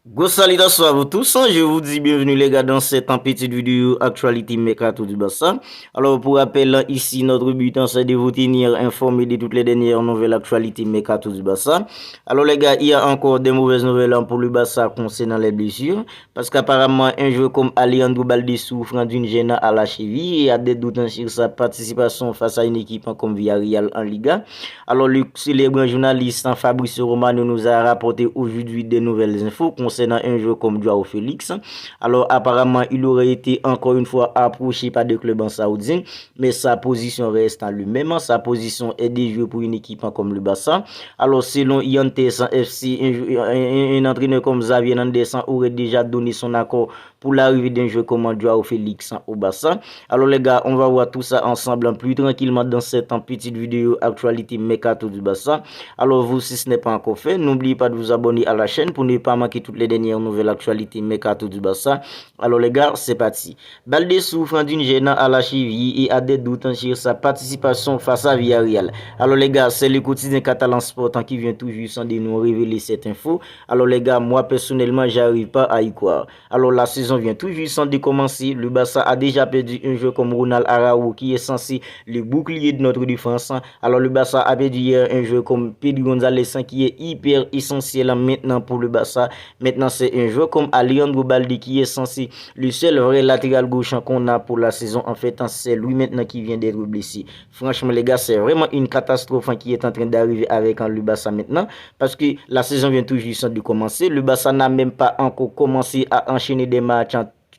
Go salutations à vous tous, hein. Je vous dis bienvenue les gars dans cette petite vidéo actualité mercato du Barça. Alors pour rappel, ici notre but hein, c'est de vous tenir informé de toutes les dernières nouvelles actualités mercato du Barça. Alors les gars, il y a encore des mauvaises nouvelles hein, pour le Barça concernant les blessures parce qu'apparemment un joueur comme Alejandro Balde souffre d'une gêne à la cheville et il y a des doutes hein, sur sa participation face à une équipe hein, comme Villarreal en Liga. Alors le célèbre journaliste hein, Fabrizio Romano nous a rapporté aujourd'hui des nouvelles infos concernant un joueur comme Joao Félix. Alors apparemment, il aurait été encore une fois approché par des clubs en saoudien, mais sa position reste en lui-même. Sa position est de jouer pour une équipe comme le Barça. Alors selon Yantes FC, un entraîneur comme Xavier Hernandez aurait déjà donné son accord pour l'arrivée d'un joueur comme Joao Félix au Barça. Alors les gars, on va voir tout ça ensemble plus tranquillement dans cette petite vidéo actualité mercato du Barça. Alors vous, si ce n'est pas encore fait, n'oubliez pas de vous abonner à la chaîne pour ne pas manquer toutes les dernières nouvelles actualités mercato du Barça. Alors les gars, c'est parti. Balde souffre d'une gêne à la cheville et a des doutes sur sa participation face à Villarreal. Alors les gars, c'est le quotidien catalan sport qui vient tout juste de nous révéler cette info. Alors les gars, moi personnellement, j'arrive pas à y croire. Alors la saison vient tout juste de commencer. Le Barça a déjà perdu un joueur comme Ronald Araujo qui est censé le bouclier de notre défense. Alors le Barça a perdu hier un joueur comme Pedro González qui est hyper essentiel maintenant pour le Barça. Maintenant c'est un joueur comme Alejandro Balde qui est censé le seul vrai latéral gauche qu'on a pour la saison. En fait c'est lui maintenant qui vient d'être blessé. Franchement les gars, c'est vraiment une catastrophe qui est en train d'arriver avec le Barça maintenant parce que la saison vient tout juste de commencer. Le Barça n'a même pas encore commencé à enchaîner des matchs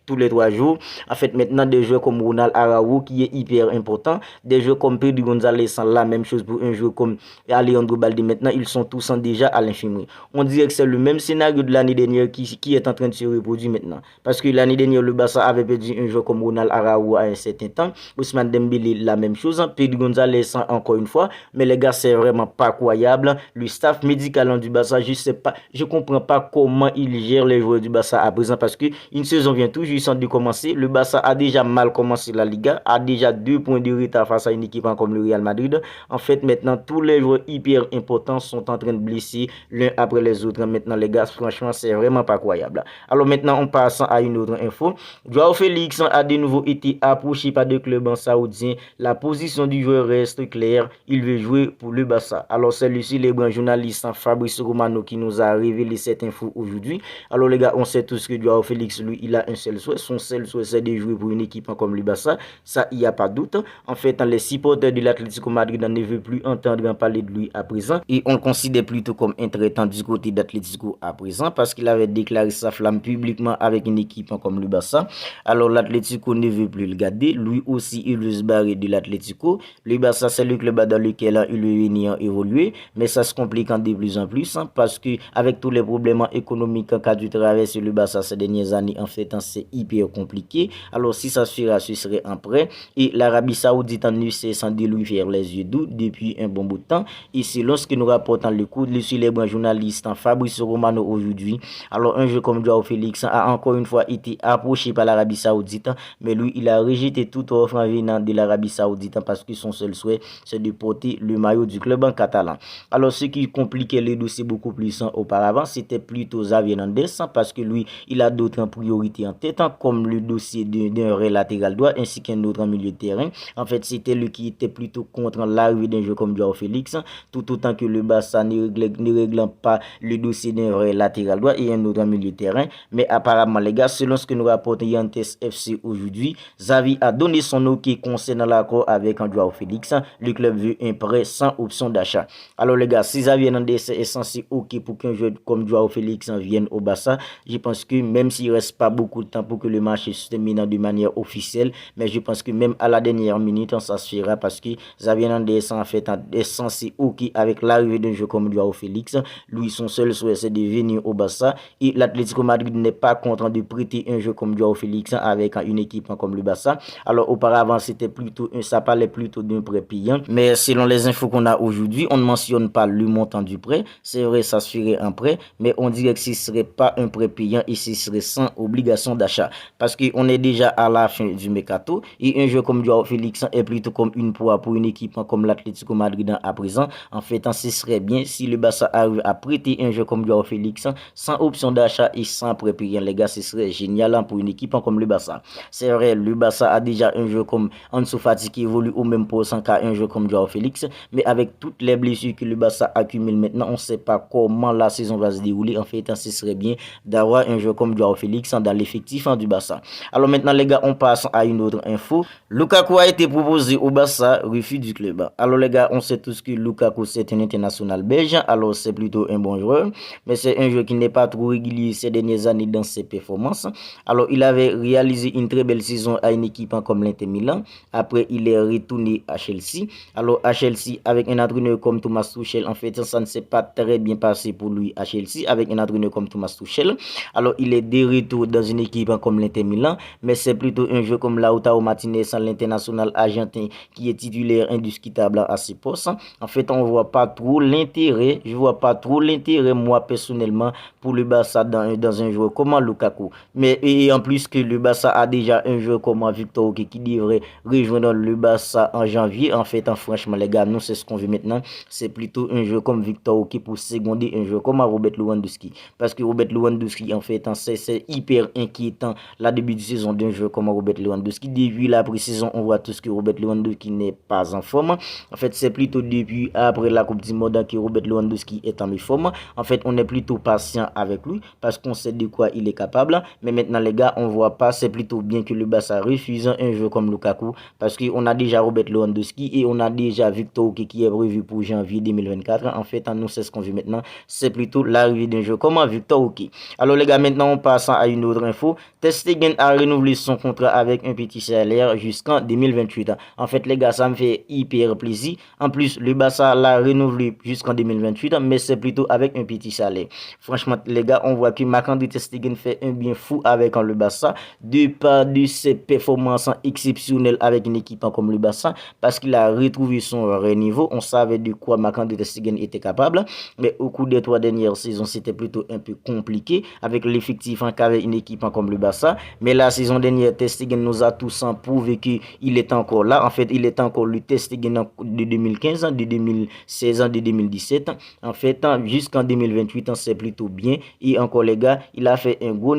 tous les 3 jours. En fait, maintenant, des joueurs comme Ronald Araujo qui est hyper important, des joueurs comme Pedro González, la même chose pour un joueur comme Alejandro Balde. Maintenant, ils sont tous déjà à l'infirmerie. On dirait que c'est le même scénario de l'année dernière qui est en train de se reproduire maintenant. Parce que l'année dernière, le Barça avait perdu un joueur comme Ronald Araujo à un certain temps. Ousmane Dembélé, la même chose. Pedro González, encore une fois. Mais les gars, c'est vraiment pas croyable. Le staff médical du Barça, je sais pas, je comprends pas comment il gère les joueurs du Barça à présent parce que une saison vient toujours de commencer. Le Barça a déjà mal commencé la Liga, a déjà 2 points de retard face à une équipe comme le Real Madrid. En fait, maintenant, tous les joueurs hyper importants sont en train de blesser l'un après les autres. Maintenant, les gars, franchement, c'est vraiment pas croyable. Alors maintenant, on passe à une autre info. Joao Félix a de nouveau été approché par des clubs en saoudien. La position du joueur reste claire. Il veut jouer pour le Barça. Alors, c'est le célèbre journaliste Fabrice Romano qui nous a révélé cette info aujourd'hui. Alors, les gars, on sait tous que Joao Félix, lui, il a un seul souhait. Son seul souhait, c'est de jouer pour une équipe comme le Barça. Ça, il n'y a pas de doute. En fait, les supporters de l'Atlético Madrid ne veulent plus entendre parler de lui à présent. Et on le considère plutôt comme un traitant du côté d'Atlético à présent parce qu'il avait déclaré sa flamme publiquement avec une équipe comme le Barça. Alors, l'Atlético ne veut plus le garder. Lui aussi, il veut se barrer de l'Atlético. Le Barça, c'est le club dans lequel il veut venir évoluer. Mais ça se complique de plus en plus parce que avec tous les problèmes économiques qu'a dû traverser le Barça ces dernières années, en fait, c'est hyper compliqué. Alors si ça se fera, ce serait un prêt. Et l'Arabie Saoudite en UC sans de lui faire les yeux doux depuis un bon bout de temps. Et c'est lorsque nous rapportons le coup de le célèbre journaliste Fabrice Romano aujourd'hui. Alors un jeu comme Joao Félix a encore une fois été approché par l'Arabie Saoudite. Mais lui, il a rejeté toute offre en venant de l'Arabie Saoudite parce que son seul souhait, c'est de porter le maillot du club en catalan. Alors ce qui compliquait les dossiers beaucoup plus auparavant, c'était plutôt Xavier Hernandez parce que lui, il a d'autres priorités en tête comme le dossier d'un latéral droit ainsi qu'un autre milieu de terrain. En fait, c'était lui qui était plutôt contre l'arrivée d'un jeu comme Joao Félix, tout autant que le Barça ne réglant pas le dossier d'un vrai latéral droit et un autre milieu de terrain. Mais apparemment, les gars, selon ce que nous rapporte Yantes FC aujourd'hui, Xavi a donné son OK concernant l'accord avec Joao Félix. Le club veut un prêt sans option d'achat. Alors les gars, si Xavi Hernandez est censé OK pour qu'un joueur comme Joao Félix vienne au Barça, je pense que même s'il ne reste pas beaucoup de temps pour que le match se termine de manière officielle, mais je pense que même à la dernière minute, ça se fera parce que Xavi Hernandez en fait est censé OK avec l'arrivée d'un joueur comme Joao Félix. Lui, son seul souhait, c'est de venir au Barça et l'Atlético Madrid n'est pas content de prêter un joueur comme Joao Félix avec une équipe comme le Barça. Alors auparavant, ça parlait plutôt d'un prêt payant, mais selon les infos qu'on a aujourd'hui, on ne mentionne pas le montant du prêt. C'est vrai, ça se ferait un prêt, mais on dirait que ce ne serait pas un prêt payant et ce serait sans obligation d'achat. d'achat. Parce qu'on est déjà à la fin du mercato. Et un joueur comme Joao Félix est plutôt comme une proie pour une équipe comme l'Atlético Madrid à présent. En fait, ce serait bien si le Barça arrive à prêter un joueur comme Joao Félix sans option d'achat et sans préparer. Les gars, ce serait génial pour une équipe comme le Barça. C'est vrai, le Barça a déjà un joueur comme Ansu Fati qui évolue au même poste qu'un joueur comme Joao Félix. Mais avec toutes les blessures que le Barça accumule maintenant, on ne sait pas comment la saison va se dérouler. En fait, ce serait bien d'avoir un joueur comme Joao Félix dans l'effectif du Barça. Alors maintenant, les gars, on passe à une autre info. Lukaku a été proposé au Barça, refus du club. Alors les gars, on sait tous que Lukaku c'est un international belge. Alors c'est plutôt un bon joueur, mais c'est un joueur qui n'est pas trop régulier ces dernières années dans ses performances. Alors il avait réalisé une très belle saison à une équipe comme l'Inter Milan. Après, il est retourné à Chelsea. Alors à Chelsea, avec un entraîneur comme Thomas Tuchel, en fait, ça ne s'est pas très bien passé pour lui à Chelsea avec un entraîneur comme Thomas Tuchel. Alors il est de retour dans une équipe comme l'Inter Milan, mais c'est plutôt un jeu comme Lautaro Martinez, l'international argentin, qui est titulaire indiscutable à ce poste. En fait, on voit pas trop l'intérêt, je vois pas trop l'intérêt, moi, personnellement, pour le Barça dans un joueur comme Lukaku. Mais et en plus que le Barça a déjà un joueur comme Victor Oké qui devrait rejoindre le Barça en janvier. En fait, franchement, les gars, nous, c'est ce qu'on veut maintenant. C'est plutôt un joueur comme Victor Oké pour seconder un joueur comme Robert Lewandowski. Parce que Robert Lewandowski, en fait, c'est hyper inquiétant la début de saison d'un joueur comme Robert Lewandowski. Depuis la pré-saison, on voit tous que Robert Lewandowski n'est pas en forme. En fait, c'est plutôt depuis après la Coupe du Monde que Robert Lewandowski est en forme. En fait, on est plutôt patient avec lui parce qu'on sait de quoi il est capable. Mais maintenant, les gars, on voit pas. C'est plutôt bien que le Barça refuse un joueur comme Lukaku parce qu'on a déjà Robert Lewandowski et on a déjà Victor Oké qui est prévu pour janvier 2024. En fait, nous, c'est ce qu'on veut maintenant. C'est plutôt l'arrivée d'un joueur comme Victor Oké. Alors, les gars, maintenant, on passe à une autre info. Ter Stegen a renouvelé son contrat avec un petit salaire jusqu'en 2028. En fait, les gars, ça me fait hyper plaisir. En plus, le Barça l'a renouvelé jusqu'en 2028, mais c'est plutôt avec un petit salaire. Franchement, les gars, on voit que Marc-André Ter Stegen fait un bien fou avec le Barça, de par de ses performances exceptionnelles avec une équipe comme le Barça, parce qu'il a retrouvé son niveau. On savait de quoi Marc-André Ter Stegen était capable, mais au cours des 3 dernières saisons, c'était plutôt un peu compliqué avec l'effectif qu'avait une équipe comme le Barça. Mais la saison dernière, Ter Stegen nous a tous prouvé qu'il est encore là. En fait, il est encore le Ter Stegen de 2015, de 2016, de 2017. En fait, jusqu'en 2028, c'est plutôt bien. Et encore, les gars, il a fait un gros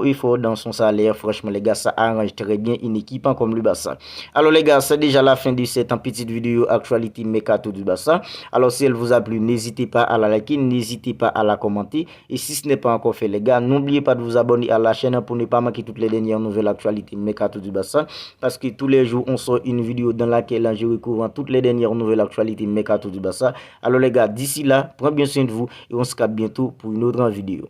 effort dans son salaire. Franchement, les gars, ça arrange très bien une équipe comme le Barça. Alors, les gars, c'est déjà la fin de cette petite vidéo actualité mercato du Barça. Alors, si elle vous a plu, n'hésitez pas à la liker, n'hésitez pas à la commenter. Et si ce n'est pas encore fait, les gars, n'oubliez pas de vous abonner à la chaîne pour ne pas manquer toutes les dernières nouvelles actualités mercato du Barça. Parce que tous les jours, on sort une vidéo dans laquelle je recouvre toutes les dernières nouvelles actualités mercato du Barça. Alors les gars, d'ici là, prenez bien soin de vous et on se capte bientôt pour une autre vidéo.